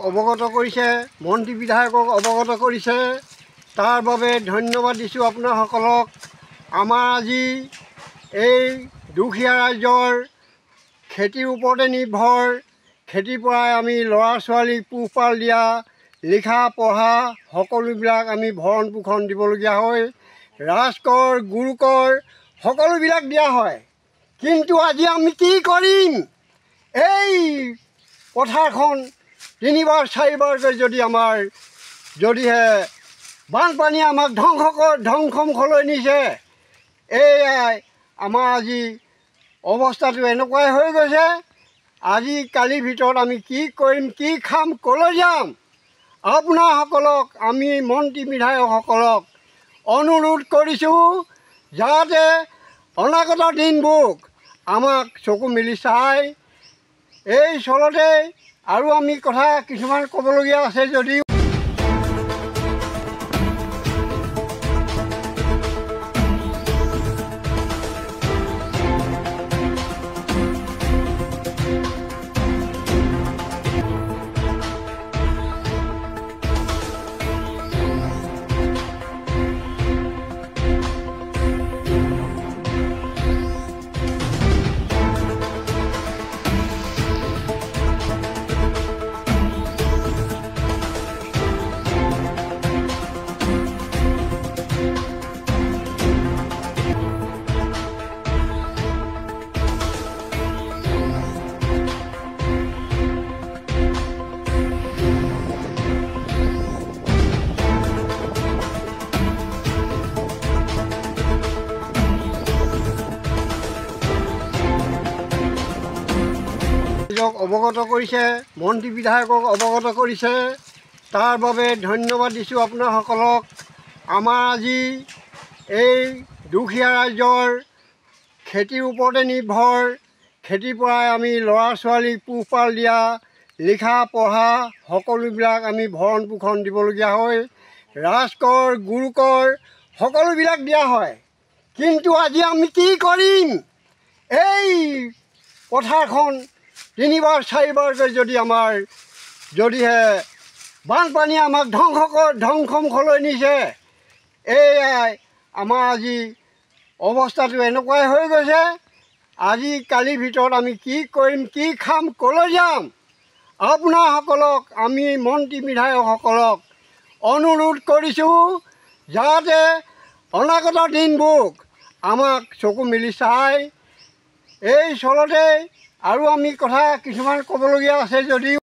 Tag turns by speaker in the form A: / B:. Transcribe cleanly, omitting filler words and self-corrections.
A: অৱগত কৰিছে, মন্ত্ৰী বিধায়কক অৱগত কৰিছে, তাৰ বাবে ধন্যবাদ দিছোঁ আপোনাসকলক। আমাৰ আজি এই দুখীয়া ৰাইজৰ খেতিৰ ওপৰতে নিৰ্ভৰ, খেতিৰ পৰাই আমি ল'ৰা ছোৱালীক পোহপাল দিয়া, লিখা পঢ়া সকলোবিলাক আমি ভৰণ পোষণ দিবলগীয়া হয়। ৰাজকৰ গুৰুকৰ সকলোবিলাক দিয়া হয়, কিন্তু আজি আমি কি কৰিম? এই পথাৰখন তিনিবাৰ চাৰিবাৰকৈ যদিহে বানপানীয়ে আমাক ধ্বংসমুখলৈ নিছে, এয়াই আমাৰ আজি অৱস্থাটো এনেকুৱাই হৈ গৈছে। আজি কালিৰ ভিতৰত আমি কি কৰিম, কি খাম, ক'লৈ যাম? আপোনাসকলক আমি মন্ত্ৰী বিধায়কসকলক অনুৰোধ কৰিছোঁ, যাতে অনাগত দিনবোৰ আমাক চকু মেলি চাই। এই চলতে আৰু আমি কথা কিছুমান ক'বলগীয়া আছে যদিও অৱগত কৰিছে, মন্ত্ৰী বিধায়কক অৱগত কৰিছে, তাৰ বাবে ধন্যবাদ দিছোঁ আপোনাসকলক। আমাৰ আজি এই দুখীয়া ৰাইজৰ খেতিৰ ওপৰতে নিৰ্ভৰ, খেতিৰ পৰাই আমি ল'ৰা ছোৱালীক পোহপাল দিয়া, লিখা পঢ়া সকলোবিলাক আমি ভৰণ পোষণ দিবলগীয়া হয়। ৰাজকৰ গুৰুকৰ সকলোবিলাক দিয়া হয়, কিন্তু আজি আমি কি কৰিম? এই পথাৰখন তিনিবাৰ চাৰিবাৰকৈ যদিহে বানপানীয়ে আমাক ধ্বংসমুখলৈ নিছে, এয়াই আমাৰ আজি অৱস্থাটো এনেকুৱাই হৈ গৈছে। আজি কালিৰ ভিতৰত আমি কি কৰিম, কি খাম, ক'লৈ যাম? আপোনাসকলক আমি মন্ত্ৰী বিধায়কসকলক অনুৰোধ কৰিছোঁ, যাতে অনাগত দিনবোৰ আমাক চকু মেলি চাই। এই চলতে আৰু আমি কথা কিছুমান ক'বলগীয়া আছে যদিও